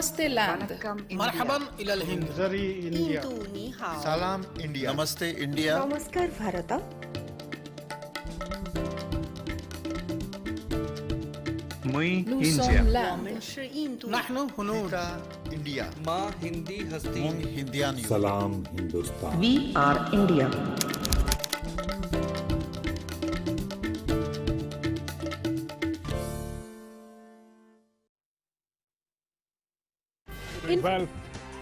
Namaste land. مرحبا إلى الهند. Zari India. Salam India. Namaste India. Namaskar Bharata. Nous India. sommes land. نحن هنود. India. माँ हिंदी हस्ती Mung Hindian. Salam Hindustan. We are India. Well,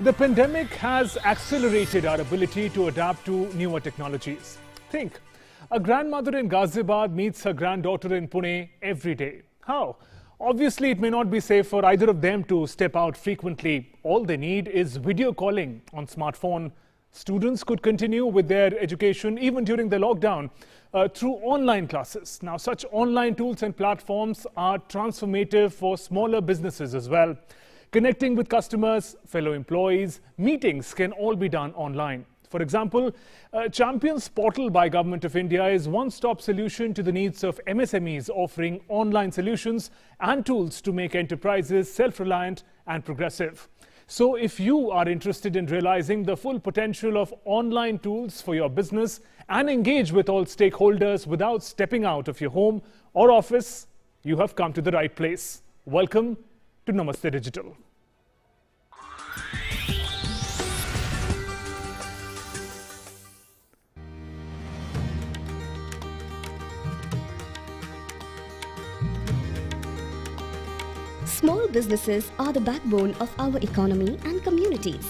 the pandemic has accelerated our ability to adapt to newer technologies. Think, a grandmother in Ghaziabad meets her granddaughter in Pune every day. How? Obviously, it may not be safe for either of them to step out frequently. All they need is video calling on smartphone. Students could continue with their education even during the lockdown through online classes. Now, such online tools and platforms are transformative for smaller businesses as well. Connecting with customers, fellow employees, meetings can all be done online. For example, Champions Portal by Government of India is a one-stop solution to the needs of MSMEs, offering online solutions and tools to make enterprises self-reliant and progressive. So if you are interested in realizing the full potential of online tools for your business and engage with all stakeholders without stepping out of your home or office, you have come to the right place. Welcome to Namaste Digital. Small businesses are the backbone of our economy and communities.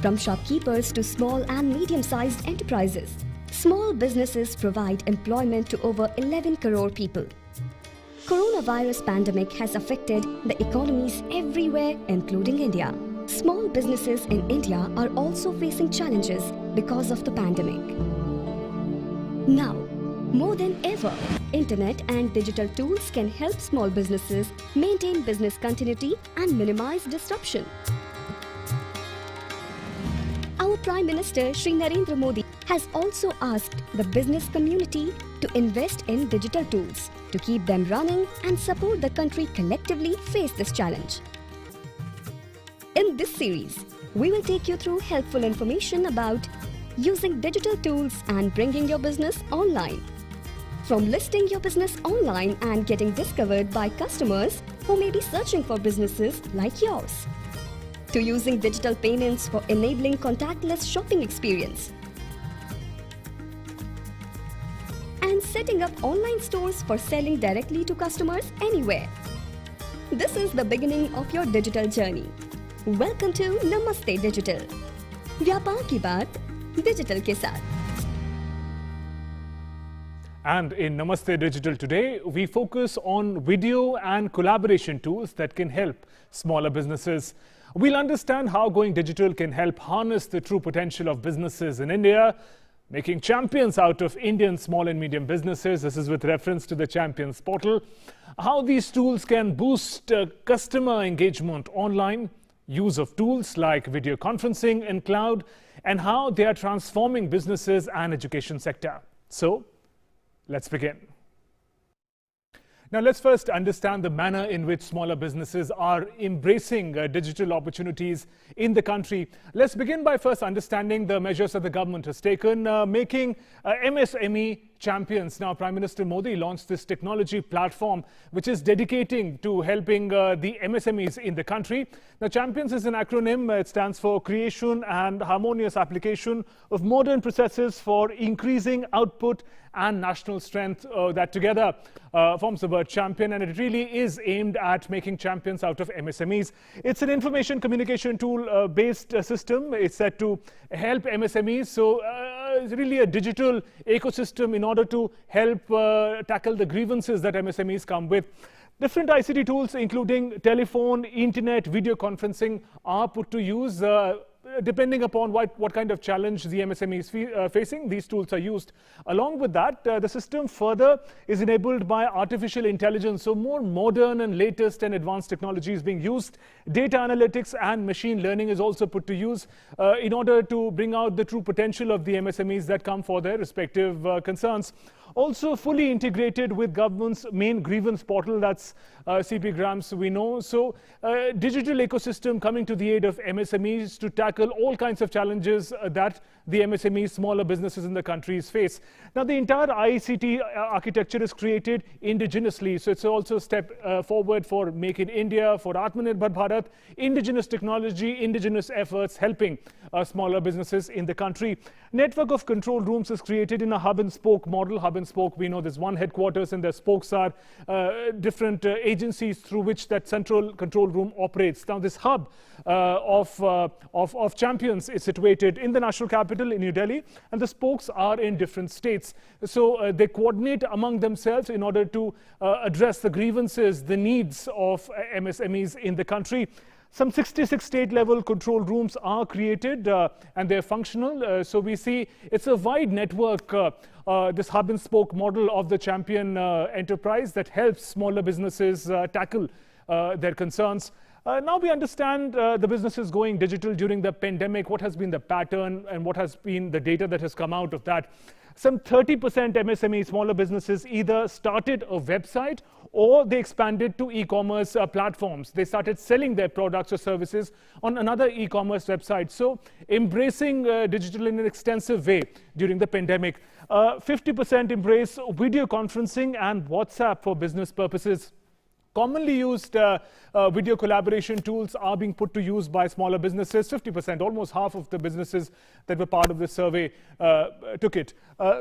From shopkeepers to small and medium-sized enterprises, small businesses provide employment to over 11 crore people. Coronavirus pandemic has affected the economies everywhere, including India. Small businesses in India are also facing challenges because of the pandemic. Now, more than ever, internet and digital tools can help small businesses maintain business continuity and minimize disruption. Our Prime Minister Shri Narendra Modi has also asked the business community to invest in digital tools to keep them running and support the country collectively face this challenge. In this series, we will take you through helpful information about using digital tools and bringing your business online. From listing your business online and getting discovered by customers who may be searching for businesses like yours, to using digital payments for enabling contactless shopping experience, and setting up online stores for selling directly to customers anywhere. This is the beginning of your digital journey. Welcome to Namaste Digital. व्यापार की बात digital के साथ. And in Namaste Digital today, we focus on video and collaboration tools that can help smaller businesses. We'll understand how going digital can help harness the true potential of businesses in India, making champions out of Indian small and medium businesses. This is with reference to the Champions Portal. How these tools can boost customer engagement online, use of tools like video conferencing and cloud, and how they are transforming businesses and education sector. So, let's begin. Now, let's first understand the manner in which smaller businesses are embracing digital opportunities in the country. Let's begin by first understanding the measures that the government has taken, making MSME champions. Now, Prime Minister Modi launched this technology platform, which is dedicating to helping the MSMEs in the country. Now, Champions is an acronym. It stands for Creation and Harmonious Application of Modern Processes for Increasing Output and National Strength. That together forms the word champion, and it really is aimed at making champions out of MSMEs. It's an information communication tool based system. It's set to help MSMEs. So it's really a digital ecosystem in order to help tackle the grievances that MSMEs come with. Different ICT tools, including telephone, internet, video conferencing, are put to use. depending upon what kind of challenge the MSME is facing, these tools are used. Along with that, the system further is enabled by artificial intelligence, so more modern and latest and advanced technology is being used. Data analytics and machine learning is also put to use in order to bring out the true potential of the MSMEs that come for their respective concerns. Also fully integrated with government's main grievance portal, that's CP Grams, we know. So digital ecosystem coming to the aid of MSMEs to tackle all kinds of challenges that the MSMEs, smaller businesses in the countries face. Now, the entire ICT architecture is created indigenously, so it's also a step forward for Make in India, for Atmanirbhar Bharat, indigenous technology, indigenous efforts helping smaller businesses in the country. Network of control rooms is created in a hub and spoke model. Hub and spoke, we know there's one headquarters and the spokes are different agencies through which that central control room operates. Now, this hub of champions is situated in the national capital in New Delhi, and the spokes are in different states. So they coordinate among themselves in order to address the grievances, the needs of MSMEs in the country. Some 66 state-level control rooms are created and they're functional. So we see it's a wide network, this hub and spoke model of the champion enterprise that helps smaller businesses tackle their concerns. Now we understand the businesses going digital during the pandemic. What has been the pattern and what has been the data that has come out of that? Some 30% MSME, smaller businesses, either started a website or they expanded to e-commerce platforms. They started selling their products or services on another e-commerce website. So embracing digital in an extensive way during the pandemic. 50% embrace video conferencing and WhatsApp for business purposes. Commonly used video collaboration tools are being put to use by smaller businesses. 50%, almost half of the businesses that were part of the survey took it.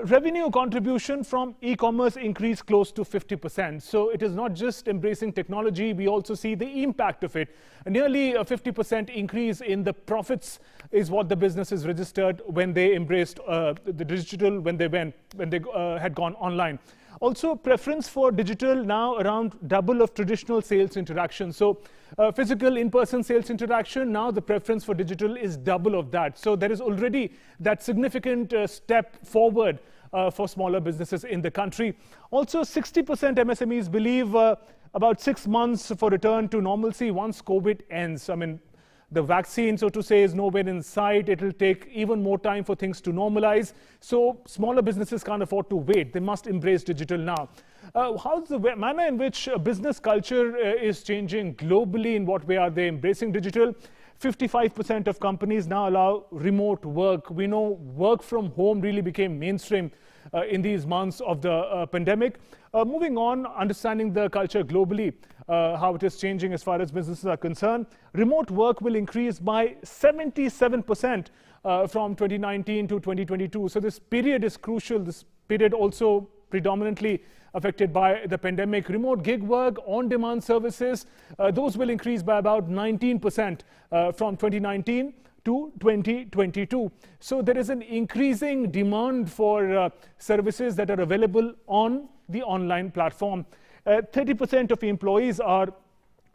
Revenue contribution from e-commerce increased close to 50%. So it is not just embracing technology, we also see the impact of it. Nearly a 50% increase in the profits is what the businesses registered when they embraced the digital, when they had gone online. Also, preference for digital now around double of traditional sales interaction. So physical in-person sales interaction, now the preference for digital is double of that. So there is already that significant step forward for smaller businesses in the country. Also, 60% MSMEs believe about 6 months for return to normalcy once COVID ends. I mean, the vaccine, so to say, is nowhere in sight. It will take even more time for things to normalize. So smaller businesses can't afford to wait. They must embrace digital now. How's the manner in which business culture is changing globally? In what way are they embracing digital? 55% of companies now allow remote work. We know work from home really became mainstream in these months of the pandemic. Moving on, understanding the culture globally, how it is changing as far as businesses are concerned. Remote work will increase by 77% from 2019 to 2022. So this period is crucial. This period also predominantly affected by the pandemic. Remote gig work, on-demand services, those will increase by about 19% from 2019 to 2022. So there is an increasing demand for services that are available on the online platform. 30% of employees are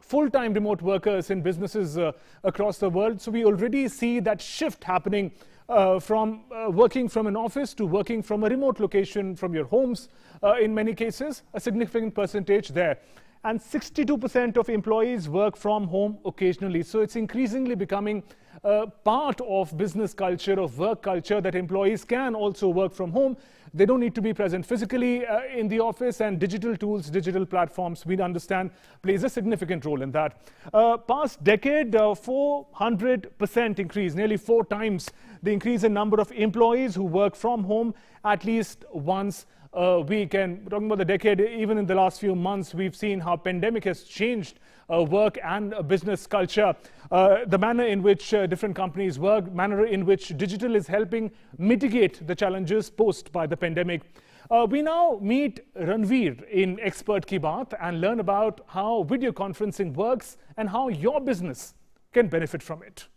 full-time remote workers in businesses across the world. So we already see that shift happening from working from an office to working from a remote location from your homes. In many cases, a significant percentage there. And 62% of employees work from home occasionally. So it's increasingly becoming part of business culture, of work culture, that employees can also work from home. They don't need to be present physically in the office, and digital tools, digital platforms, we understand, plays a significant role in that. Past decade, 400% increase, nearly 4 times the increase in number of employees who work from home at least once a week. And talking about the decade, even in the last few months, we've seen how pandemic has changed work and business culture. The manner in which different companies work, manner in which digital is helping mitigate the challenges posed by the pandemic. We now meet Ranveer in Expert Ki Baat and learn about how video conferencing works and how your business can benefit from it.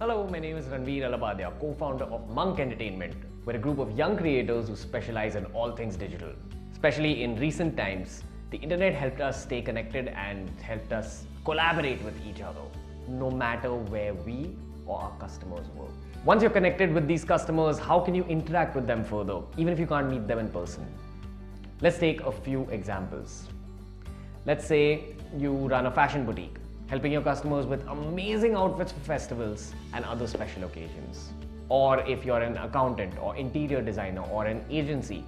Hello, my name is Ranveer Alabadia, co-founder of Monk Entertainment. We're a group of young creators who specialize in all things digital. Especially in recent times, The internet helped us stay connected and helped us collaborate with each other, no matter where we or our customers were. Once you're connected with these customers, how can you interact with them further, even if you can't meet them in person? Let's take a few examples. Let's say you run a fashion boutique, helping your customers with amazing outfits for festivals and other special occasions. Or if you're an accountant or interior designer or an agency,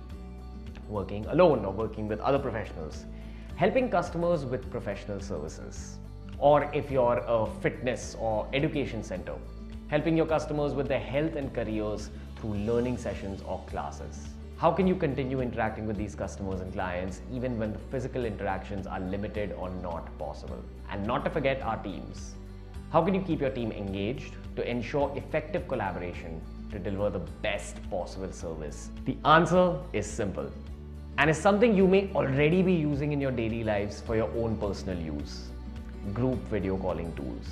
working alone or working with other professionals, helping customers with professional services. Or if you're a fitness or education center, helping your customers with their health and careers through learning sessions or classes. How can you continue interacting with these customers and clients even when the physical interactions are limited or not possible? And not to forget our teams. How can you keep your team engaged to ensure effective collaboration to deliver the best possible service? The answer is simple, and is something you may already be using in your daily lives for your own personal use. Group video calling tools.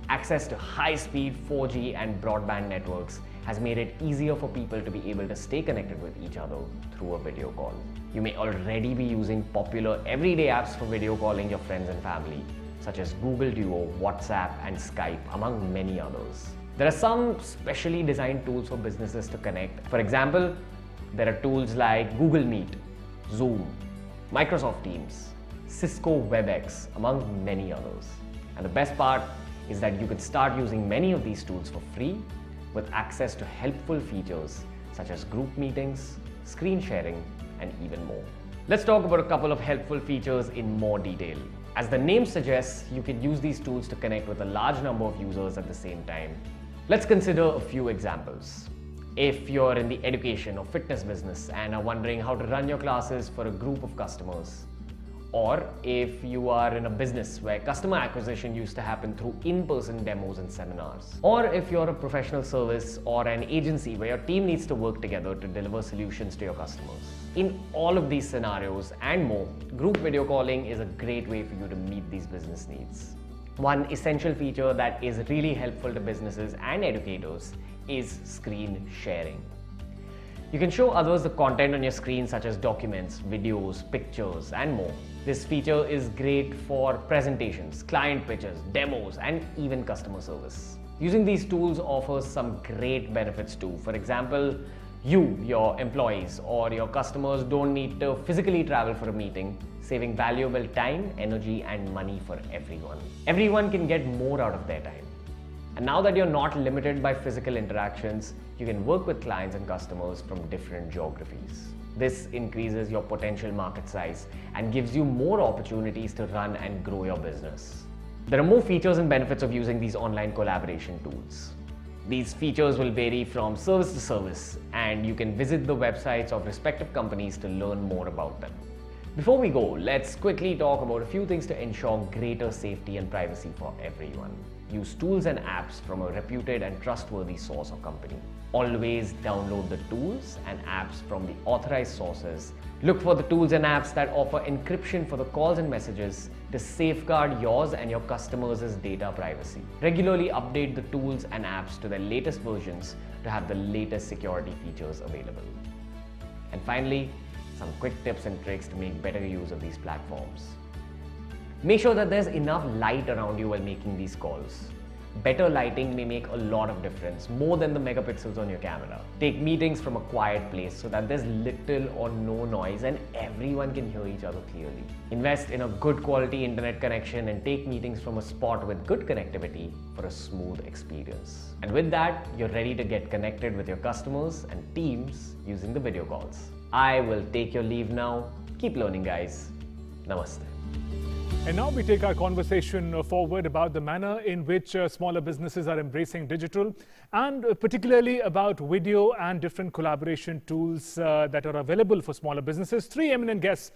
Access to high-speed 4G and broadband networks has made it easier for people to be able to stay connected with each other through a video call. You may already be using popular everyday apps for video calling your friends and family, such as Google Duo, WhatsApp, and Skype, among many others. There are some specially designed tools for businesses to connect. For example, there are tools like Google Meet, Zoom, Microsoft Teams, Cisco WebEx, among many others. And the best part is that you can start using many of these tools for free with access to helpful features such as group meetings, screen sharing, and even more. Let's talk about a couple of helpful features in more detail. As the name suggests, you can use these tools to connect with a large number of users at the same time. Let's consider a few examples. If you're in the education or fitness business and are wondering how to run your classes for a group of customers, or if you are in a business where customer acquisition used to happen through in-person demos and seminars, or if you're a professional service or an agency where your team needs to work together to deliver solutions to your customers. In all of these scenarios and more, group video calling is a great way for you to meet these business needs. One essential feature that is really helpful to businesses and educators is screen sharing. You can show others the content on your screen such as documents, videos, pictures, and more. This feature is great for presentations, client pitches, demos, and even customer service. Using these tools offers some great benefits too. For example, you, your employees, or your customers don't need to physically travel for a meeting, saving valuable time, energy, and money for everyone. Everyone can get more out of their time. And now that you're not limited by physical interactions, you can work with clients and customers from different geographies. This increases your potential market size and gives you more opportunities to run and grow your business. There are more features and benefits of using these online collaboration tools. These features will vary from service to service, and you can visit the websites of respective companies to learn more about them. Before we go, let's quickly talk about a few things to ensure greater safety and privacy for everyone. Use tools and apps from a reputed and trustworthy source or company. Always download the tools and apps from the authorized sources. Look for the tools and apps that offer encryption for the calls and messages to safeguard yours and your customers' data privacy. Regularly update the tools and apps to their latest versions to have the latest security features available. And finally, some quick tips and tricks to make better use of these platforms. Make sure that there's enough light around you while making these calls. Better lighting may make a lot of difference, more than the megapixels on your camera. Take meetings from a quiet place so that there's little or no noise and everyone can hear each other clearly. Invest in a good quality internet connection and take meetings from a spot with good connectivity for a smooth experience. And with that, you're ready to get connected with your customers and teams using the video calls. I will take your leave now. Keep learning, guys. Namaste. And now we take our conversation forward about the manner in which smaller businesses are embracing digital, and particularly about video and different collaboration tools that are available for smaller businesses. Three eminent guests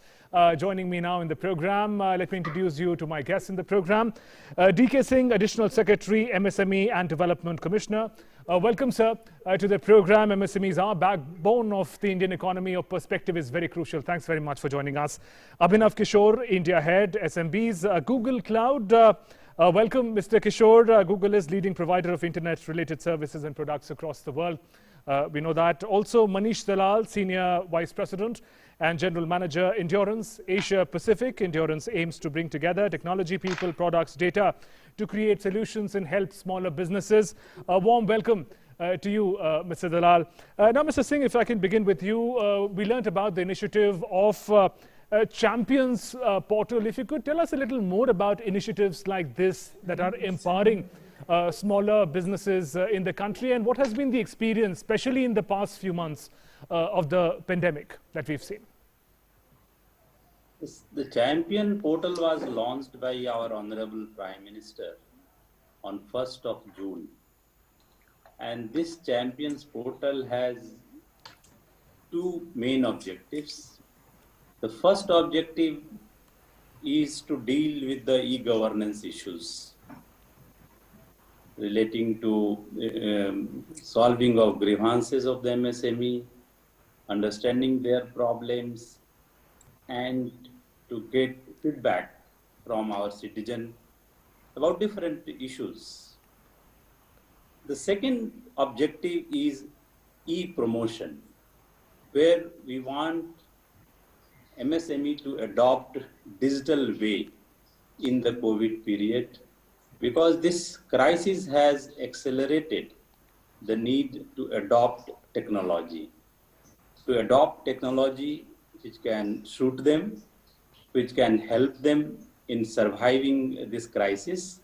joining me now in the program. Let me introduce you to my guests in the program. DK Singh, Additional Secretary, MSME and Development Commissioner. Welcome, sir, to the program. MSMEs are backbone of the Indian economy. Your perspective is very crucial. Thanks very much for joining us. Abhinav Kishore, India Head, SMBs, Google Cloud. Welcome, Mr. Kishore. Google is leading provider of internet-related services and products across the world. We know that. Also, Manish Dalal, Senior Vice President, and General Manager, Endurance Asia Pacific. Endurance aims to bring together technology, people, products, data to create solutions and help smaller businesses. A warm welcome to you, Mr. Dalal. Now, Mr. Singh, if I can begin with you, we learnt about the initiative of Champions Portal. If you could tell us a little more about initiatives like this that are empowering smaller businesses in the country, and what has been the experience, especially in the past few months of the pandemic that we've seen? The Champion Portal was launched by our Honorable Prime Minister on 1st of June. And this Champions Portal has two main objectives. The first objective is to deal with the e-governance issues relating to solving of grievances of the MSME, understanding their problems, and to get feedback from our citizen about different issues. The second objective is e-promotion, where we want MSME to adopt digital way in the COVID period, because this crisis has accelerated the need to adopt technology. To adopt technology which can suit them, which can help them in surviving this crisis,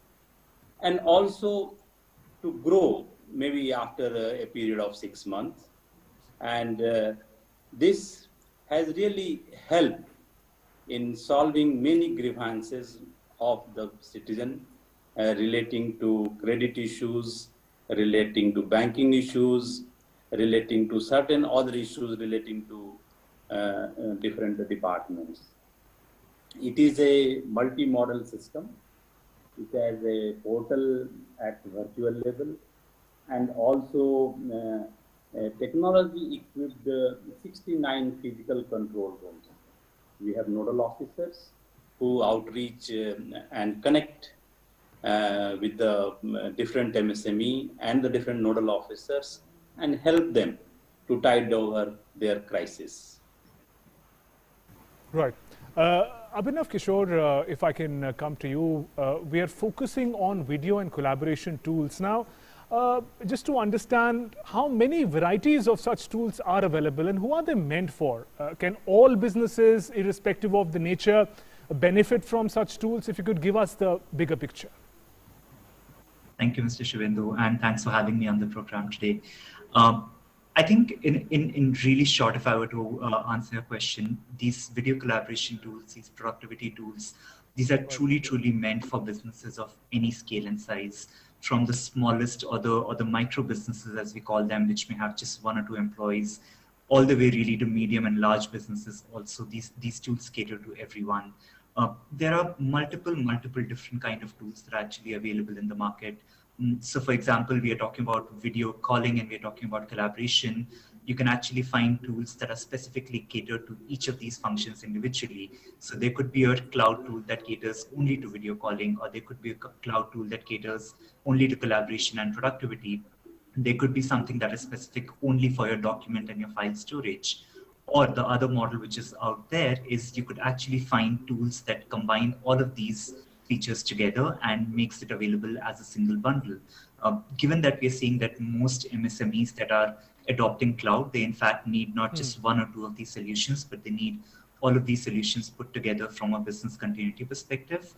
and also to grow maybe after a period of 6 months. And this has really helped in solving many grievances of the citizen relating to credit issues, relating to banking issues, relating to certain other issues relating to different departments. It is a multi-model system. It has a portal at virtual level, and also technology-equipped 69 physical control rooms. We have nodal officers who outreach and connect with the different MSME and the different nodal officers and help them to tide over their crisis. Right. Abhinav Kishore, if I can come to you, we are focusing on video and collaboration tools. Now, just to understand how many varieties of such tools are available and who are they meant for? Can all businesses, irrespective of the nature, benefit from such tools? If you could give us the bigger picture. Thank you, Mr. Shivendu, and thanks for having me on the program today. I think in really short, if I were to answer your question, these video collaboration tools, these productivity tools, these are truly meant for businesses of any scale and size, from the smallest or the micro businesses, as we call them, which may have just 1 or 2 employees, all the way really to medium and large businesses. Also, these tools cater to everyone. There are multiple different kind of tools that are actually available in the market. So for example, we are talking about video calling and we are talking about collaboration. You can actually find tools that are specifically catered to each of these functions individually. So there could be a cloud tool that caters only to video calling, or there could be a cloud tool that caters only to collaboration and productivity. There could be something that is specific only for your document and your file storage. Or the other model which is out there is you could actually find tools that combine all of these features together and makes it available as a single bundle. Given that we are seeing that most MSMEs that are adopting cloud, they in fact need not just 1 or 2 of these solutions, but they need all of these solutions put together from a business continuity perspective.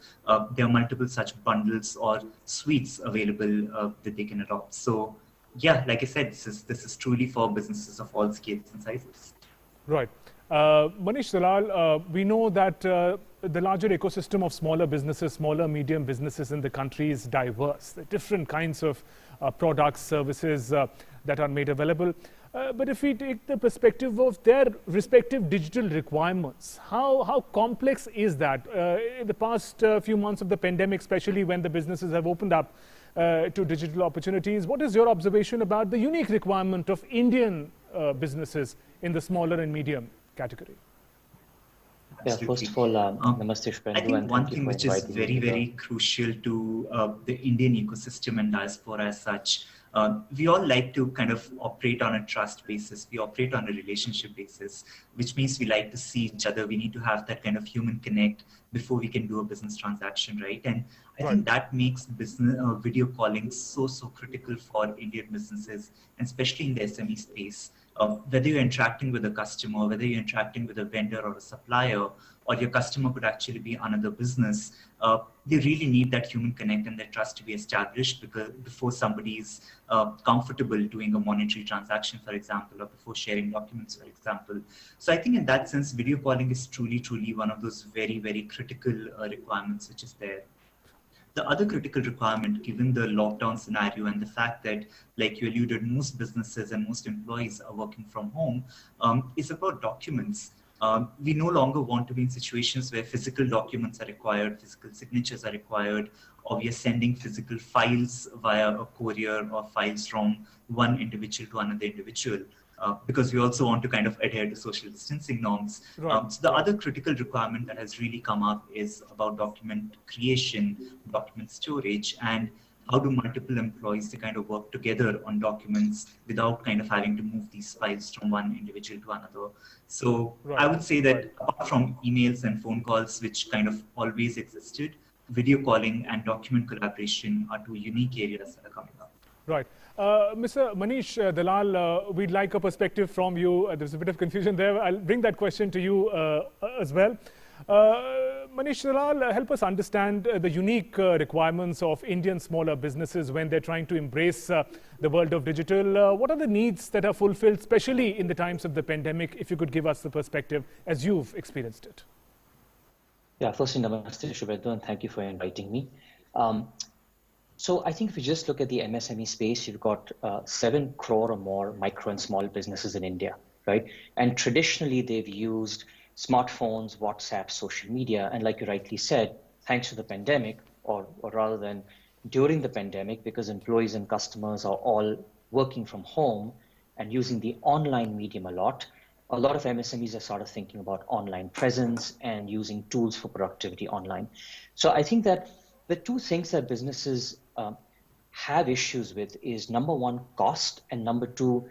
There are multiple such bundles or suites available that they can adopt. So yeah, like I said, this is truly for businesses of all scales and sizes. Right. Manish Dalal, we know that the larger ecosystem of smaller businesses, smaller, medium businesses in the country is diverse. There are different kinds of products, services that are made available. But if we take the perspective of their respective digital requirements, how complex is that? In the past few months of the pandemic, especially when the businesses have opened up to digital opportunities, what is your observation about the unique requirement of Indian businesses in the smaller and medium category? Yeah, first of all, namaste, Shpendu. I think one thing which is very crucial to the Indian ecosystem and diaspora as such We all like to kind of operate on a trust basis. We operate on a relationship basis, which means we like to see each other. We need to have that kind of human connect before we can do a business transaction, right? And I think that makes business video calling so critical for Indian businesses, and especially in the SME space. Whether you're interacting with a customer, whether you're interacting with a vendor or a supplier, or your customer could actually be another business, they really need that human connect and that trust to be established before somebody's comfortable doing a monetary transaction, for example, or before sharing documents, for example. So I think in that sense, video calling is truly one of those very critical requirements which is there. The other critical requirement, given the lockdown scenario and the fact that, like you alluded, most businesses and most employees are working from home, is about documents. We no longer want to be in situations where physical documents are required, physical signatures are required, or we are sending physical files via a courier or files from one individual to another individual. Because we also want to kind of adhere to social distancing norms. So the other critical requirement that has really come up is about document creation, document storage, and how do multiple employees kind of work together on documents without kind of having to move these files from one individual to another. So I would say that apart from emails and phone calls, which kind of always existed, video calling and document collaboration are two unique areas that are coming up. Right. Mr. Manish Dalal, we'd like a perspective from you. There's a bit of confusion there. I'll bring that question to you as well. Manish Dalal, help us understand the unique requirements of Indian smaller businesses when they're trying to embrace the world of digital. What are the needs that are fulfilled, especially in the times of the pandemic, if you could give us the perspective as you've experienced it? Yeah, firstly, namaste, Shubhendu, and thank you for inviting me. So I think if you just look at the MSME space, you've got 7 crore or more micro and small businesses in India, right? And traditionally, they've used smartphones, WhatsApp, social media. And like you rightly said, thanks to the pandemic, or rather than during the pandemic, because employees and customers are all working from home and using the online medium a lot of MSMEs have started thinking about online presence and using tools for productivity online. So I think that the two things that businesses have issues with is number one, cost, and number two,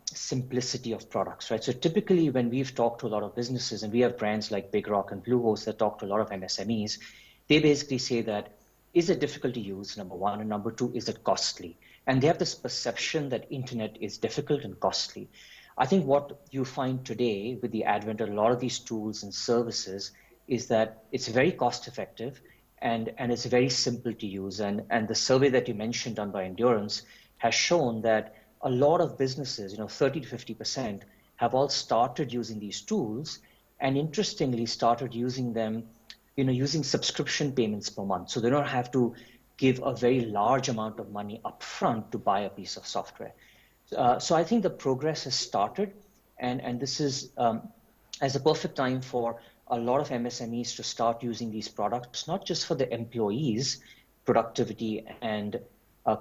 simplicity of products, right? So typically when we've talked to a lot of businesses, and we have brands like Big Rock and Bluehost that talk to a lot of MSMEs, they basically say that, is it difficult to use, number one, and number two, is it costly? And they have this perception that internet is difficult and costly. I think what you find today with the advent of a lot of these tools and services is that it's very cost effective, and it's very simple to use. And the survey that you mentioned done by Endurance has shown that a lot of businesses, 30 to 50%, have all started using these tools, and interestingly started using them, using subscription payments per month. So they don't have to give a very large amount of money upfront to buy a piece of software. So I think the progress has started, and this is as a perfect time for a lot of MSMEs to start using these products, not just for the employees' productivity and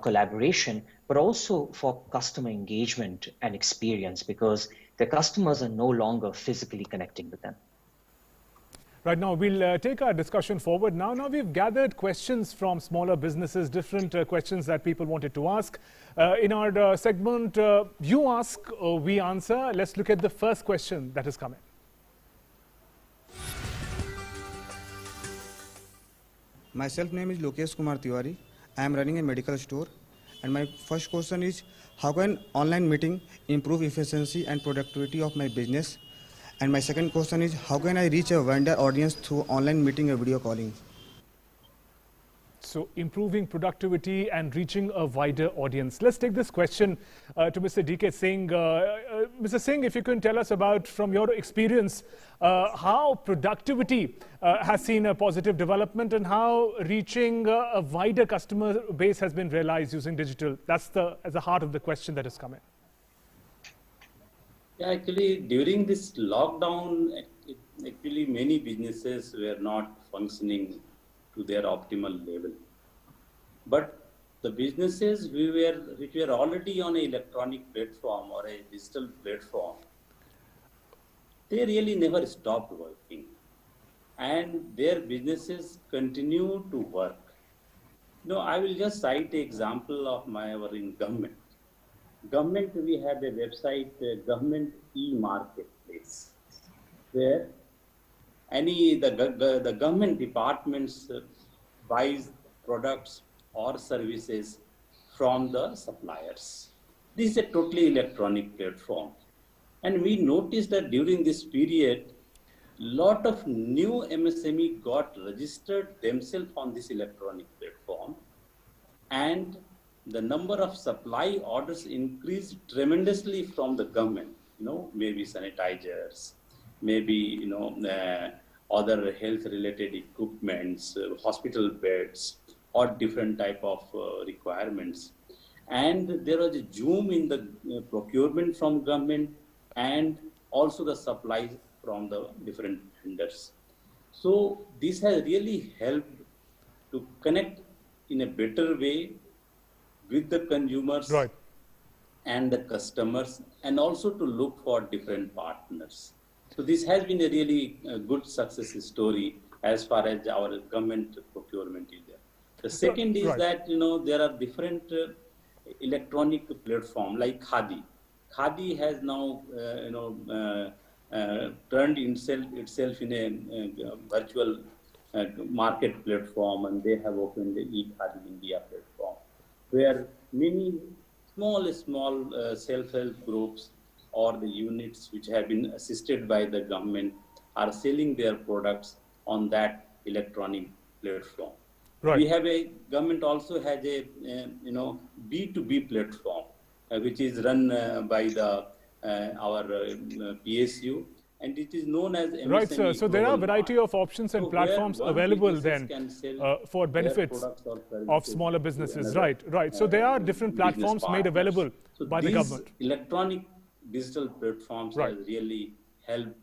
collaboration, but also for customer engagement and experience, because the customers are no longer physically connecting with them. Right, now we'll take our discussion forward. Now we've gathered questions from smaller businesses, different questions that people wanted to ask. In our segment, you ask, we answer. Let's look at the first question that is coming. Myself name is Lokesh Kumar Tiwari. I am running a medical store, and my first question is, how can online meeting improve efficiency and productivity of my business? And my second question is, how can I reach a vendor audience through online meeting or video calling? So improving productivity and reaching a wider audience. Let's take this question to Mr. D.K. Singh. Mr. Singh, if you can tell us about, from your experience, how productivity has seen a positive development and how reaching a wider customer base has been realized using digital. That's at the heart of the question that is coming. Yeah, actually, during this lockdown, actually many businesses were not functioning to their optimal level. But the businesses which were already on an electronic platform or a digital platform, they really never stopped working. And their businesses continue to work. No, I will just cite an example of our in government. Government, we have a website, government e-marketplace, where the government departments buys products or services from the suppliers. This is a totally electronic platform. And we noticed that during this period, lot of new MSME got registered themselves on this electronic platform, and the number of supply orders increased tremendously from the government. Maybe sanitizers, maybe other health-related equipments, hospital beds, or different type of requirements. And there was a zoom in the procurement from government and also the supplies from the different vendors. So this has really helped to connect in a better way with the consumers and the customers, and also to look for different partners. So this has been a really good success story as far as our government procurement is there. The second is that there are different electronic platform like Khadi. Khadi has now turned itself in a virtual market platform, and they have opened the eKhadi India platform, where many small self-help groups or the units which have been assisted by the government are selling their products on that electronic platform. We have government also has a B2B platform which is run by our PSU, and it is known as MSME. Right, sir. So there are a variety of options and platforms available then for benefits of smaller businesses. Right. So there are different platforms made available by the government. Electronic digital platforms has really helped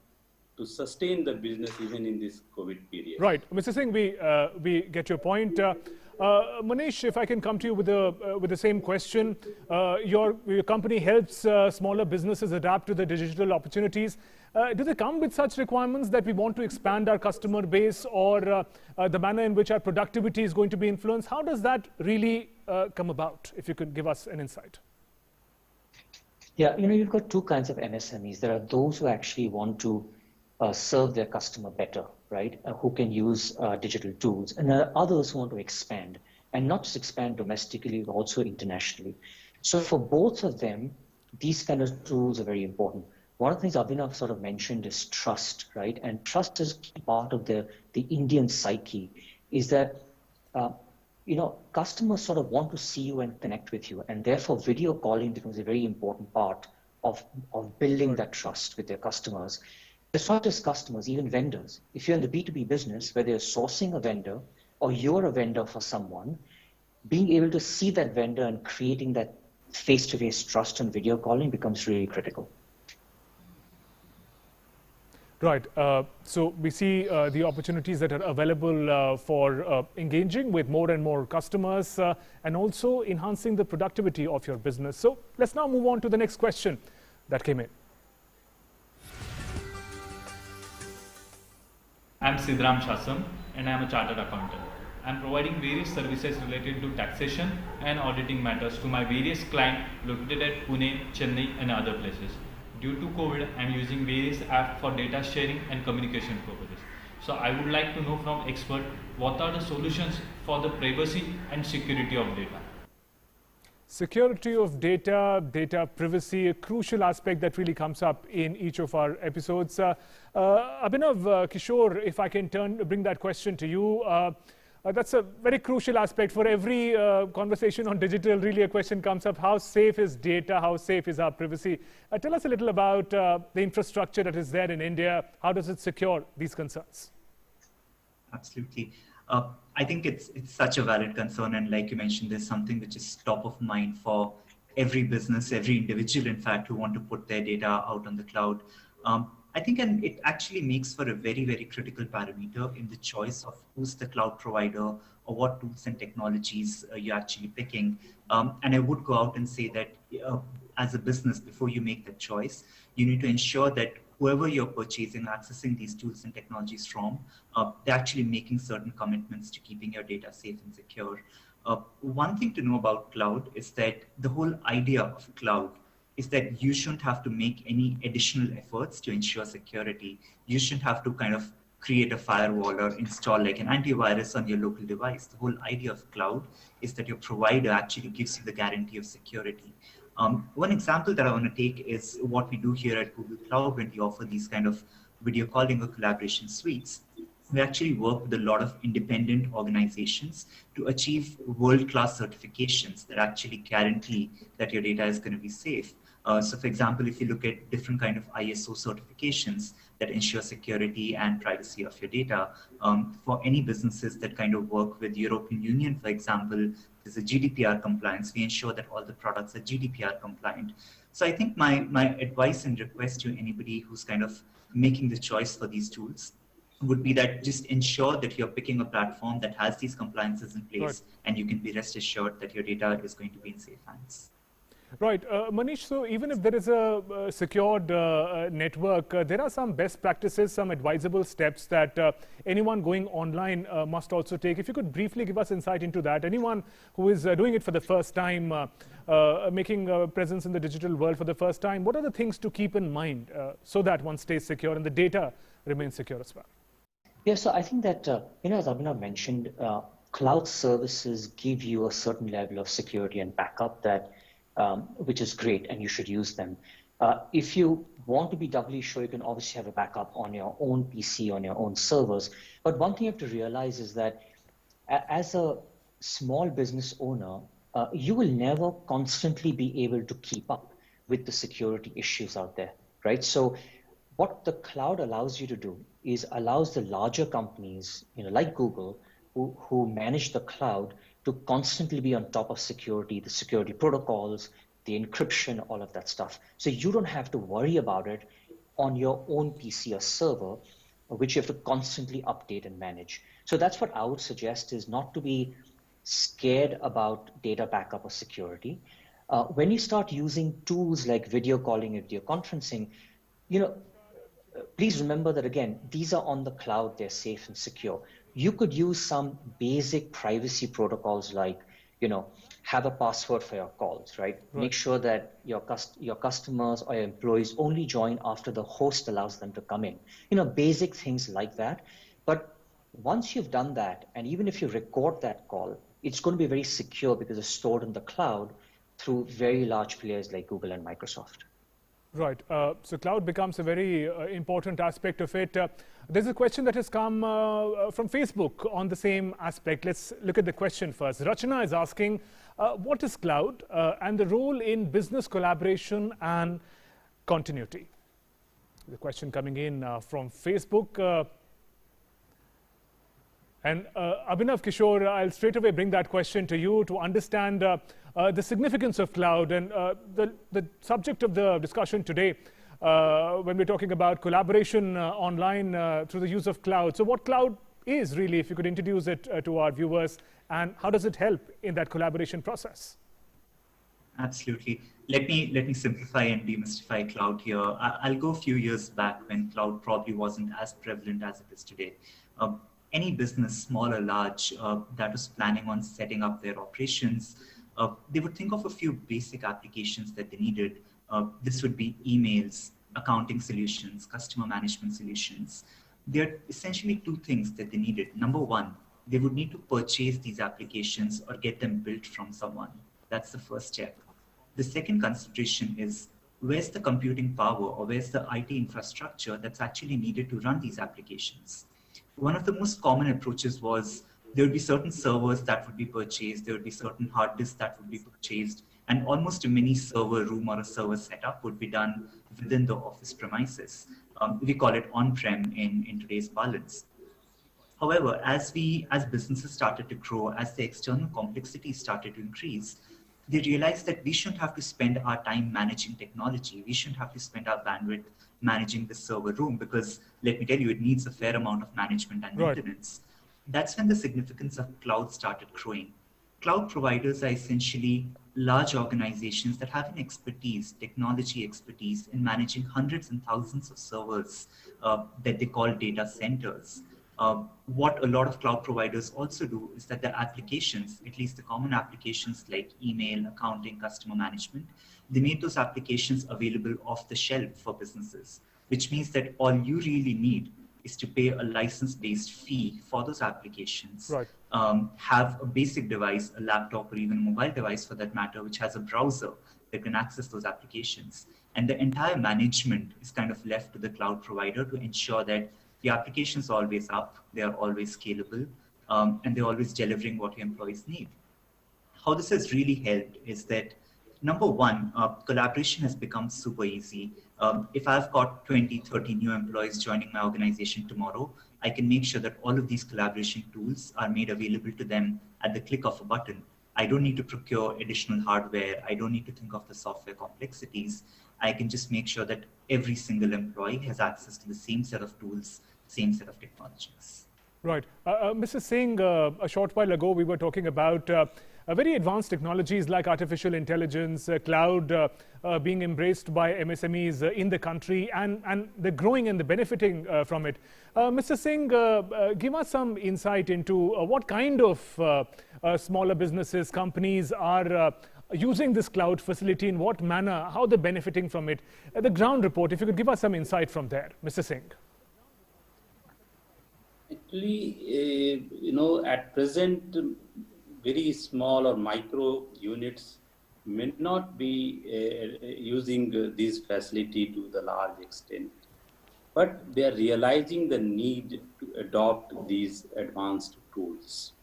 to sustain the business even in this COVID period. Right. Mr. Singh, we get your point. Manish, if I can come to you with the same question. Your company helps smaller businesses adapt to the digital opportunities. Do they come with such requirements that we want to expand our customer base, or the manner in which our productivity is going to be influenced? How does that really come about? If you could give us an insight. Yeah, you've got two kinds of MSMEs. There are those who actually want to serve their customer better, right? Who can use digital tools. And there are others who want to expand, and not just expand domestically, but also internationally. So for both of them, these kind of tools are very important. One of the things Abhinav sort of mentioned is trust, right? And trust is part of the Indian psyche, is that, customers sort of want to see you and connect with you. And therefore, video calling becomes a very important part of building that trust with their customers. It's not just customers, even vendors. If you're in the B2B business, whether you're sourcing a vendor or you're a vendor for someone, being able to see that vendor and creating that face-to-face trust on video calling becomes really critical. Right. So we see the opportunities that are available for engaging with more and more customers and also enhancing the productivity of your business. So let's now move on to the next question that came in. I'm Sidram Shasam, and I'm a chartered accountant. I'm providing various services related to taxation and auditing matters to my various clients located at Pune, Chennai, and other places. Due to COVID, I'm using various apps for data sharing and communication purposes. So I would like to know from expert, what are the solutions for the privacy and security of data? Security of data, data privacy, a crucial aspect that really comes up in each of our episodes. Abhinav, Kishore, if I can bring that question to you. That's a very crucial aspect for every conversation on digital. Really, a question comes up: how safe is data? How safe is our privacy? Tell us a little about the infrastructure that is there in India. How does it secure these concerns? Absolutely. I think it's such a valid concern, and like you mentioned, there's something which is top of mind for every business, every individual, in fact, who want to put their data out on the cloud. I think it actually makes for a very, very critical parameter in the choice of who's the cloud provider or what tools and technologies you're actually picking. And I would go out and say that as a business, before you make that choice, you need to ensure that whoever you're purchasing, accessing these tools and technologies from, they're actually making certain commitments to keeping your data safe and secure. One thing to know about cloud is that the whole idea of cloud is that you shouldn't have to make any additional efforts to ensure security. You shouldn't have to kind of create a firewall or install like an antivirus on your local device. The whole idea of cloud is that your provider actually gives you the guarantee of security. One example that I want to take is what we do here at Google Cloud when we offer these kind of video calling or collaboration suites. We actually work with a lot of independent organizations to achieve world-class certifications that actually guarantee that your data is going to be safe. So for example, if you look at different kind of ISO certifications that ensure security and privacy of your data, for any businesses that kind of work with European Union, for example, there's a GDPR compliance. We ensure that all the products are GDPR compliant. So I think my advice and request to anybody who's kind of making the choice for these tools would be that just ensure that you're picking a platform that has these compliances in place, and you can be rest assured that your data is going to be in safe hands. Right. Manish, so even if there is a secured network, there are some best practices, some advisable steps that anyone going online must also take. If you could briefly give us insight into that. Anyone who is doing it for the first time, making a presence in the digital world for the first time, what are the things to keep in mind so that one stays secure and the data remains secure as well? Yeah, so I think that, as Abhinav mentioned, cloud services give you a certain level of security and backup that which is great, and you should use them. If you want to be doubly sure, you can obviously have a backup on your own PC, on your own servers. But one thing you have to realize is that as a small business owner, you will never constantly be able to keep up with the security issues out there, right? So what the cloud allows you to do is allows the larger companies, like Google, who manage the cloud, to constantly be on top of security, the security protocols, the encryption, all of that stuff. So you don't have to worry about it on your own PC or server, which you have to constantly update and manage. So that's what I would suggest, is not to be scared about data backup or security. When you start using tools like video calling and video conferencing, please remember that, again, these are on the cloud, they're safe and secure. You could use some basic privacy protocols like, have a password for your calls, right? Make sure that your customers or your employees only join after the host allows them to come in. Basic things like that. But once you've done that, and even if you record that call, it's going to be very secure because it's stored in the cloud through very large players like Google and Microsoft. Right. So cloud becomes a very important aspect of it. There's a question that has come from Facebook on the same aspect. Let's look at the question first. Rachana is asking, what is cloud and the role in business collaboration and continuity? The question coming in from Facebook. And Abhinav Kishore, I'll straight away bring that question to you to understand the significance of cloud and the subject of the discussion today when we're talking about collaboration online through the use of cloud. So what cloud is really, if you could introduce it to our viewers, and how does it help in that collaboration process? Absolutely. Let me simplify and demystify cloud here. I'll go a few years back when cloud probably wasn't as prevalent as it is today. Any business, small or large, that was planning on setting up their operations, they would think of a few basic applications that they needed. This would be emails, accounting solutions, customer management solutions. There are essentially two things that they needed. Number one, they would need to purchase these applications or get them built from someone. That's the first step. The second consideration is, where's the computing power or where's the IT infrastructure that's actually needed to run these applications? One of the most common approaches was there would be certain servers that would be purchased, there would be certain hard disks that would be purchased, and almost a mini server room or a server setup would be done within the office premises. We call it on-prem in today's parlance. However, as businesses started to grow, as the external complexity started to increase, they realized that we shouldn't have to spend our time managing technology. We shouldn't have to spend our bandwidth managing the server room, because let me tell you, it needs a fair amount of management and maintenance. That's when the significance of cloud started growing. Cloud providers are essentially large organizations that have an expertise, technology expertise, in managing hundreds and thousands of servers that they call data centers. What a lot of cloud providers also do is that their applications, at least the common applications like email, accounting, customer management, they make those applications available off the shelf for businesses, which means that all you really need is to pay a license-based fee for those applications. Right. Have a basic device, a laptop or even a mobile device for that matter, which has a browser that can access those applications. And the entire management is kind of left to the cloud provider to ensure that the application is always up, they are always scalable, and they're always delivering what your employees need. How this has really helped is that, number one, collaboration has become super easy. If I've got 20, 30 new employees joining my organization tomorrow, I can make sure that all of these collaboration tools are made available to them at the click of a button. I don't need to procure additional hardware. I don't need to think of the software complexities. I can just make sure that every single employee has access to the same set of tools, same set of technologies. Right. Mr. Singh, a short while ago, we were talking about very advanced technologies like artificial intelligence, cloud being embraced by MSMEs in the country, and they're growing and they're benefiting from it. Mr. Singh, give us some insight into what kind of smaller businesses, companies are using this cloud facility, in what manner, how they're benefiting from it. The ground report, if you could give us some insight from there, Mr. Singh. Actually, at present, very small or micro units may not be using this facility to the large extent, but they are realizing the need to adopt these advanced tools.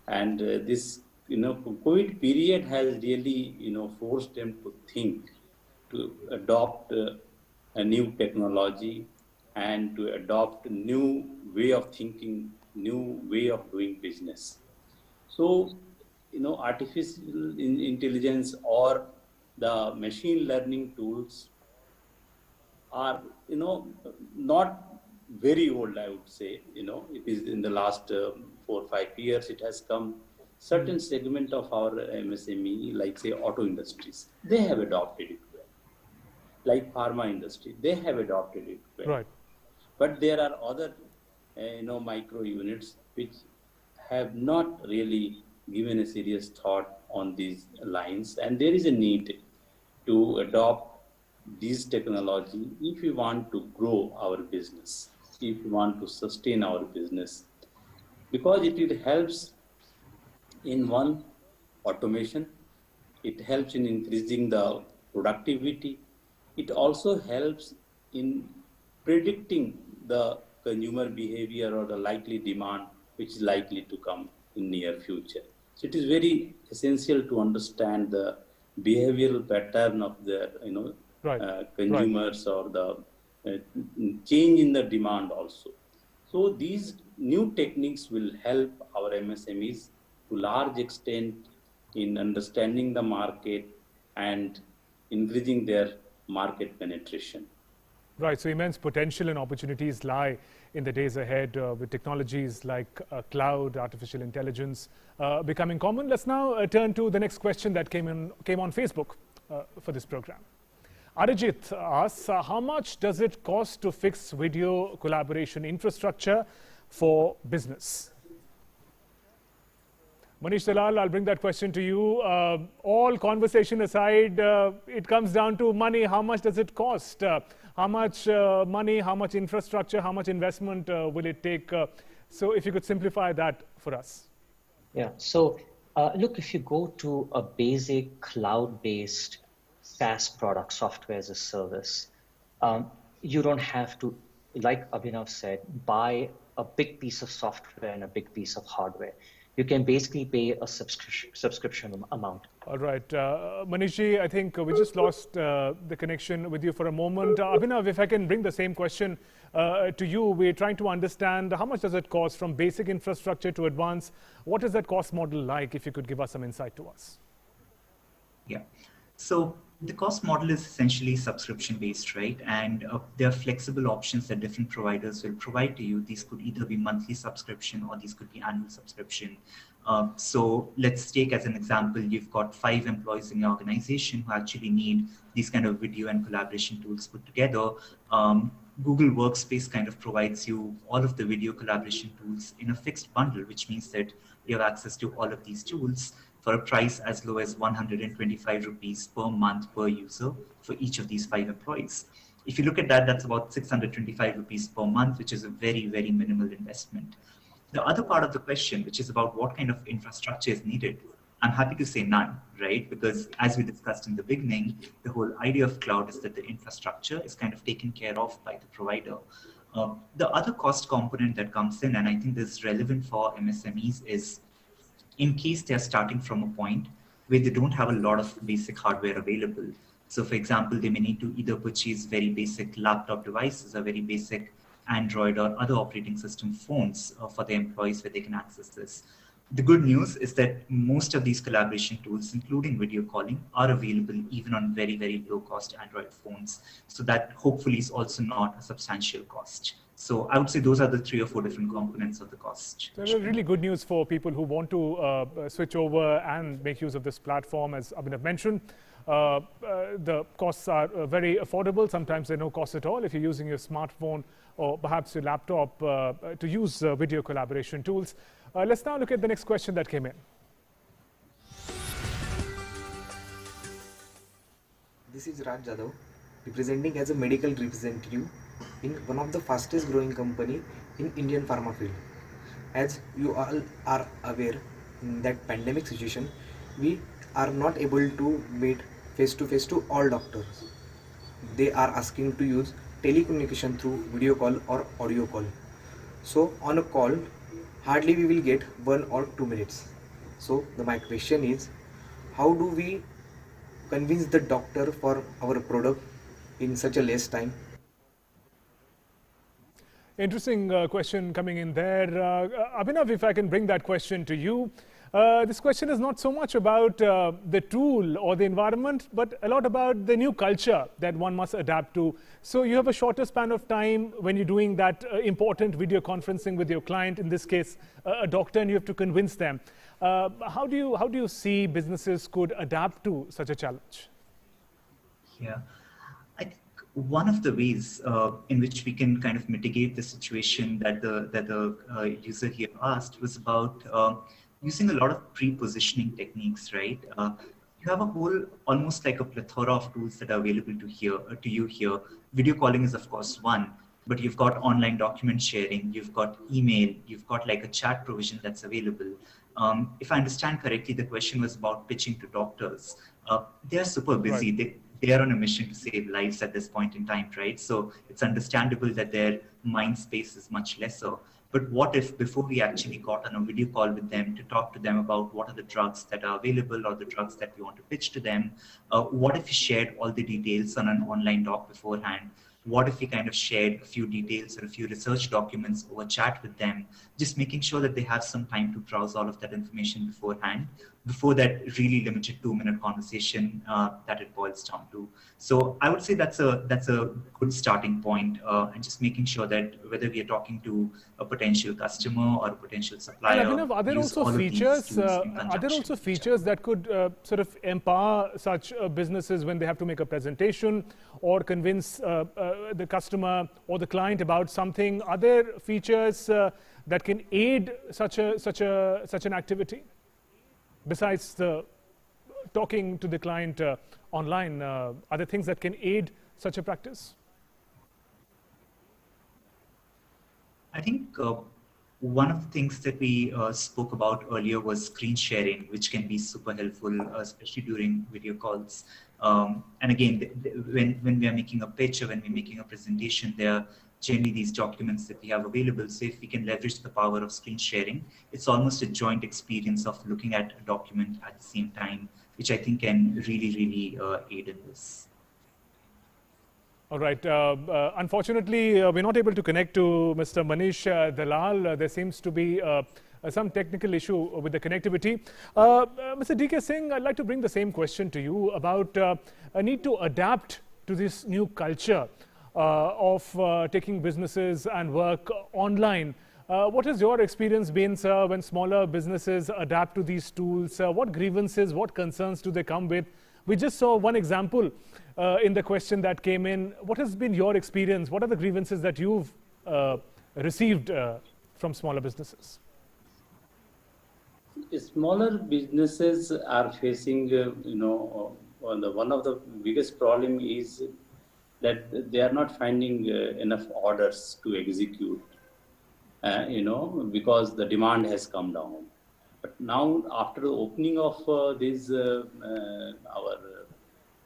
And this, COVID period has really, forced them to think, to adopt a new technology and to adopt a new way of thinking, new way of doing business. So, artificial intelligence or the machine learning tools are, not very old, I would say. It is in the last 4 or 5 years, it has come. Certain segment of our MSME, like say auto industries, they have adopted it well. Like pharma industry, they have adopted it well. Right. But there are other, micro units which have not really given a serious thought on these lines, and there is a need to adopt this technology if we want to grow our business, if we want to sustain our business, because it helps in one, automation, it helps in increasing the productivity, it also helps in predicting the consumer behavior or the likely demand which is likely to come in near future. So it is very essential to understand the behavioral pattern of the consumers or the change in the demand also. So these new techniques will help our MSMEs to large extent in understanding the market and increasing their market penetration. Right, so immense potential and opportunities lie in the days ahead with technologies like cloud, artificial intelligence becoming common. Let's now turn to the next question that came on Facebook for this program. Arijit asks, how much does it cost to fix video collaboration infrastructure for business? Manish Dalal, I'll bring that question to you. All conversation aside, it comes down to money. How much does it cost? How much money, how much infrastructure, how much investment will it take? So if you could simplify that for us. Yeah, so look, if you go to a basic cloud-based SaaS product, software as a service, you don't have to, like Abhinav said, buy a big piece of software and a big piece of hardware. You can basically pay a subscription amount. All right. Manishji, I think we just lost the connection with you for a moment. Abhinav, if I can bring the same question to you. We're trying to understand how much does it cost from basic infrastructure to advanced. What is that cost model like, if you could give us some insight to us? Yeah. So the cost model is essentially subscription-based, right? And there are flexible options that different providers will provide to you. These could either be monthly subscription or these could be annual subscription. So let's take as an example, you've got 5 employees in your organization who actually need these kind of video and collaboration tools put together. Google Workspace kind of provides you all of the video collaboration tools in a fixed bundle, which means that you have access to all of these tools for a price as low as 125 rupees per month per user for each of these 5 employees. If you look at that, that's about 625 rupees per month, which is a very, very minimal investment. The other part of the question, which is about what kind of infrastructure is needed, I'm happy to say none, right? Because as we discussed in the beginning, the whole idea of cloud is that the infrastructure is kind of taken care of by the provider. The other cost component that comes in, and I think this is relevant for MSMEs, is in case they're starting from a point where they don't have a lot of basic hardware available. So for example, they may need to either purchase very basic laptop devices or very basic Android or other operating system phones for their employees where they can access this. The good news is that most of these collaboration tools, including video calling, are available even on very, very low cost Android phones. So that hopefully is also not a substantial cost. So I would say those are the 3 or 4 different components of the cost. So really good news for people who want to switch over and make use of this platform, as Abhinav mentioned. The costs are very affordable. Sometimes they're no cost at all if you're using your smartphone or perhaps your laptop to use video collaboration tools. Let's now look at the next question that came in. This is Raj Jadhav, representing as a medical representative in one of the fastest growing company in Indian pharma field. As you all are aware, in that pandemic situation, we are not able to meet face-to-face to all doctors. They are asking to use telecommunication through video call or audio call. So on a call, hardly we will get 1 or 2 minutes. So my question is, how do we convince the doctor for our product in such a less time? Interesting question coming in there. Abhinav, if I can bring that question to you. This question is not so much about the tool or the environment, but a lot about the new culture that one must adapt to. So you have a shorter span of time when you're doing that important video conferencing with your client, in this case, a doctor, and you have to convince them. How do you see businesses could adapt to such a challenge? Yeah, I think one of the ways in which we can kind of mitigate the situation that the user here asked was about using a lot of pre-positioning techniques, right? You have a whole, almost like a plethora of tools that are available to you here. Video calling is of course one, but you've got online document sharing, you've got email, you've got like a chat provision that's available. If I understand correctly, the question was about pitching to doctors. They're super busy. Right. They are on a mission to save lives at this point in time, right? So it's understandable that their mind space is much lesser. But what if before we actually got on a video call with them to talk to them about what are the drugs that are available or the drugs that we want to pitch to them, what if we shared all the details on an online doc beforehand? What if we kind of shared a few details or a few research documents over chat with them, just making sure that they have some time to browse all of that information beforehand, before that really limited 2-minute conversation that it boils down to. So I would say that's a good starting point, and just making sure that whether we are talking to a potential customer or a potential supplier. And Abhinav, are there also features that could sort of empower such businesses when they have to make a presentation or convince the customer or the client about something? Are there features that can aid such an activity besides the talking to the client online? Are there things that can aid such a practice? I think one of the things that we spoke about earlier was screen sharing, which can be super helpful, especially during video calls. And again, when we are making a pitch or when we're making a presentation, there are generally these documents that we have available. So if we can leverage the power of screen sharing, it's almost a joint experience of looking at a document at the same time, which I think can really, really aid in this. All right. Unfortunately, we're not able to connect to Mr. Manish Dalal. There seems to be some technical issue with the connectivity. Mr. D.K. Singh, I'd like to bring the same question to you about a need to adapt to this new culture of taking businesses and work online. What has your experience been, sir, when smaller businesses adapt to these tools? What grievances, what concerns do they come with We just saw one example in the question that came in. What has been your experience? What are the grievances that you've received from smaller businesses? Smaller businesses are facing, one of the biggest problem is that they are not finding enough orders to execute, because the demand has come down. But now, after the opening of our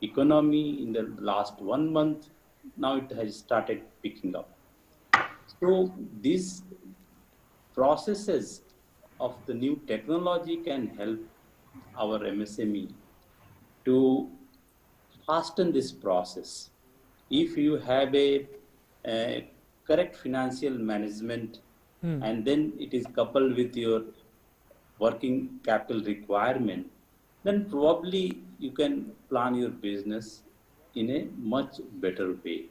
economy in the last 1 month, now it has started picking up. So these processes of the new technology can help our MSME to hasten this process. If you have a correct financial management, and then it is coupled with your working capital requirement, then probably you can plan your business in a much better way.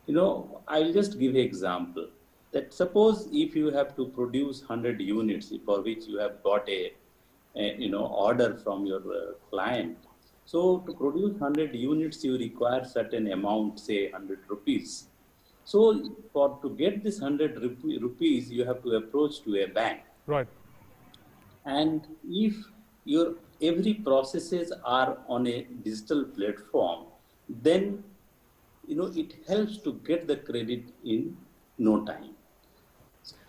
I'll just give an example. That suppose if you have to produce 100 units for which you have got a order from your client. So to produce 100 units, you require certain amount, say 100 rupees. So to get this 100 rupees, you have to approach to a bank. Right. And if your every processes are on a digital platform, then it helps to get the credit in no time.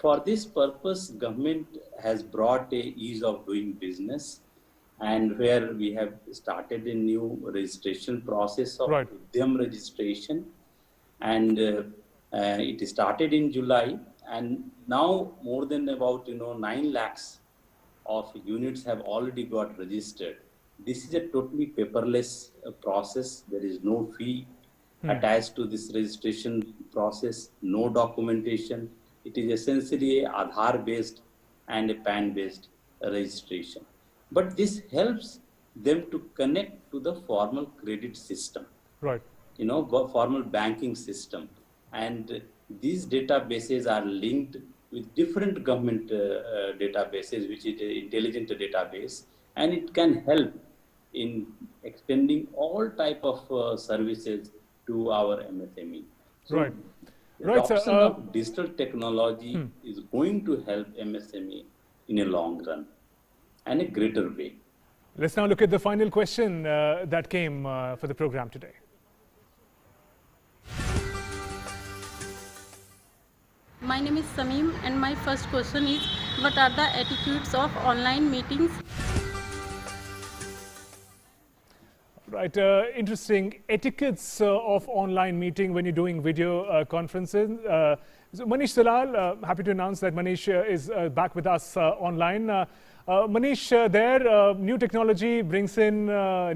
For this purpose, government has brought a ease of doing business, and where we have started a new registration process of Udyam registration, and it started in July, and now more than about 9 lakhs of units have already got registered. This is a totally paperless process. There is no fee attached to this registration process, no documentation. It is essentially a Aadhaar based and a PAN based registration. But this helps them to connect to the formal credit system, right? Formal banking system. And these databases are linked with different government databases, which is an intelligent database, and it can help in extending all type of services to our MSME. So right. The adoption of digital technology is going to help MSME in a long run and a greater way. Let's now look at the final question that came for the program today. My name is Sameem, and my first question is, what are the etiquettes of online meetings? Right, interesting etiquettes of online meeting when you're doing video conferences. So Manish Dalal, happy to announce that Manish is back with us online. Manish, new technology brings in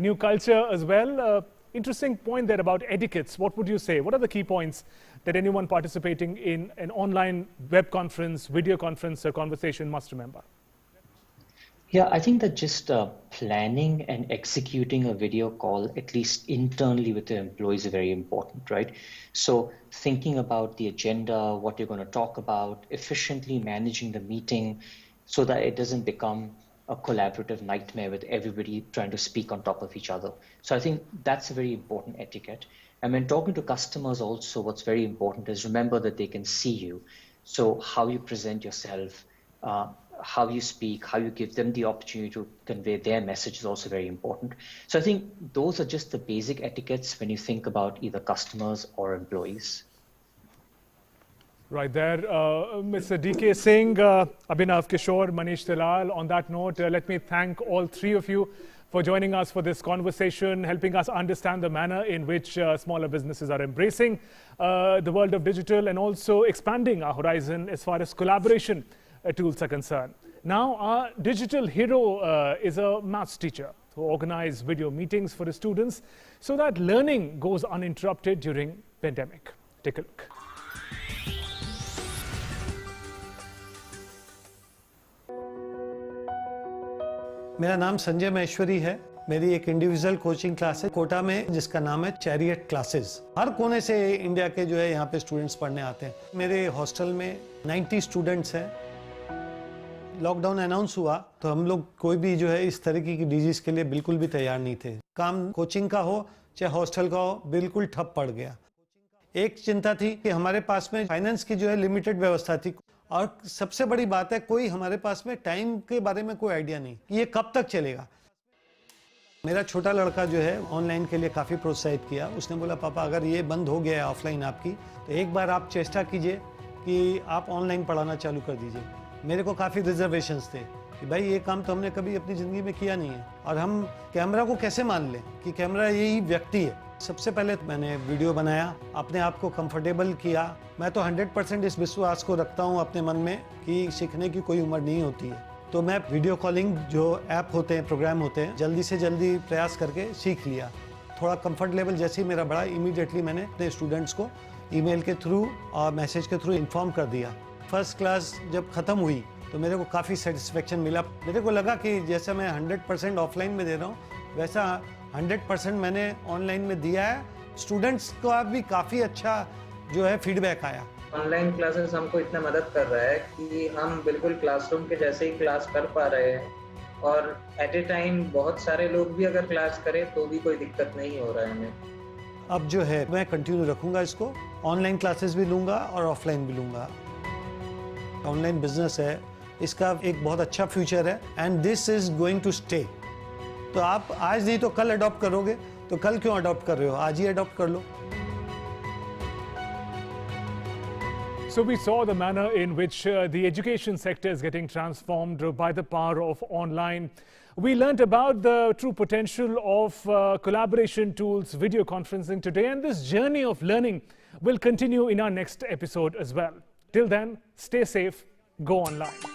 new culture as well. Interesting point there about etiquettes. What would you say? What are the key points that anyone participating in an online web conference, video conference, or conversation must remember? Yeah, I think that just planning and executing a video call, at least internally with the employees, is very important, right? So thinking about the agenda, what you're going to talk about, efficiently managing the meeting so that it doesn't become a collaborative nightmare with everybody trying to speak on top of each other. So I think that's a very important etiquette. And when talking to customers also, what's very important is remember that they can see you. So how you present yourself, how you speak, how you give them the opportunity to convey their message is also very important. So I think those are just the basic etiquettes when you think about either customers or employees. Right there, Mr. DK Singh, Abhinav Kishore, Manish Dalal. On that note, let me thank all three of you for joining us for this conversation, helping us understand the manner in which smaller businesses are embracing the world of digital and also expanding our horizon as far as collaboration tools are concerned. Now, our digital hero is a maths teacher who organizes video meetings for his students so that learning goes uninterrupted during pandemic. Take a look. मेरा नाम संजय महेश्वरी है। मेरी एक individual coaching class है कोटा में जिसका नाम है चैरियट क्लासेस। हर कोने से इंडिया के जो है यहाँ पे स्टूडेंट्स पढ़ने आते हैं। मेरे हॉस्टल में 90 स्टूडेंट्स हैं। लॉकडाउन अनाउंस हुआ तो हम लोग कोई भी जो है इस तरीके की डिजीज के लिए बिल्कुल भी तैयार नहीं थे। काम कोचिंग का हो चाहे हॉस्टल का हो, बिल्कुल ठप पड़ गया। एक चिंता थी कि हमारे पास में फाइनेंस की जो है लिमिटेड व्यवस्था थी, और सबसे बड़ी बात है कोई हमारे पास में टाइम के बारे में कोई आइडिया नहीं कि ये कब तक चलेगा। मेरा छोटा लड़का जो है ऑनलाइन के लिए काफ़ी प्रोत्साहित किया। उसने बोला पापा अगर ये बंद हो गया है ऑफलाइन आपकी, तो एक बार आप चेष्टा कीजिए कि आप ऑनलाइन पढ़ाना चालू कर दीजिए। मेरे को काफ़ी रिजर्वेशंस थे कि भाई ये काम तो हमने कभी अपनी ज़िंदगी में किया नहीं है, और हम कैमरा को कैसे मान लें कि कैमरा यही व्यक्ति है। सबसे पहले मैंने वीडियो बनाया, अपने आप को कंफर्टेबल किया। मैं तो 100% इस विश्वास को रखता हूँ अपने मन में कि सीखने की कोई उम्र नहीं होती है। तो मैं वीडियो कॉलिंग जो ऐप होते हैं, प्रोग्राम होते हैं, जल्दी से जल्दी प्रयास करके सीख लिया। थोड़ा कंफर्ट लेवल जैसे ही मेरा बढ़ा, इमीडिएटली मैंने अपने स्टूडेंट्स को ईमेल के थ्रू और मैसेज के थ्रू इन्फॉर्म कर दिया। फर्स्ट क्लास जब ख़त्म हुई तो मेरे को काफ़ी सेटिस्फेक्शन मिला। मेरे को लगा कि जैसा मैं 100% ऑफलाइन में दे रहा हूँ, वैसा 100% मैंने ऑनलाइन में दिया है। स्टूडेंट्स का भी काफ़ी अच्छा जो है फीडबैक आया। ऑनलाइन क्लासेस हमको इतना मदद कर रहा है कि हम बिल्कुल क्लासरूम के जैसे ही क्लास कर पा रहे हैं, और एट ए टाइम बहुत सारे लोग भी अगर क्लास करें तो भी कोई दिक्कत नहीं हो रहा है हमें। अब जो है मैं कंटिन्यू रखूँगा इसको, ऑनलाइन क्लासेस भी लूँगा और ऑफलाइन भी लूँगा। ऑनलाइन बिजनेस है, इसका एक बहुत अच्छा फ्यूचर है, and this is going to stay. तो आप आज नहीं तो कल अडॉप्ट करोगे, तो कल क्यों अडॉप्ट कर रहे हो, आज ही अडॉप्ट कर लो। So we saw the manner in which the education sector is getting transformed by the power of online. We learnt about the true potential of collaboration tools, video conferencing today, and this journey of learning will continue in our next episode as well. Till then, stay safe, go online.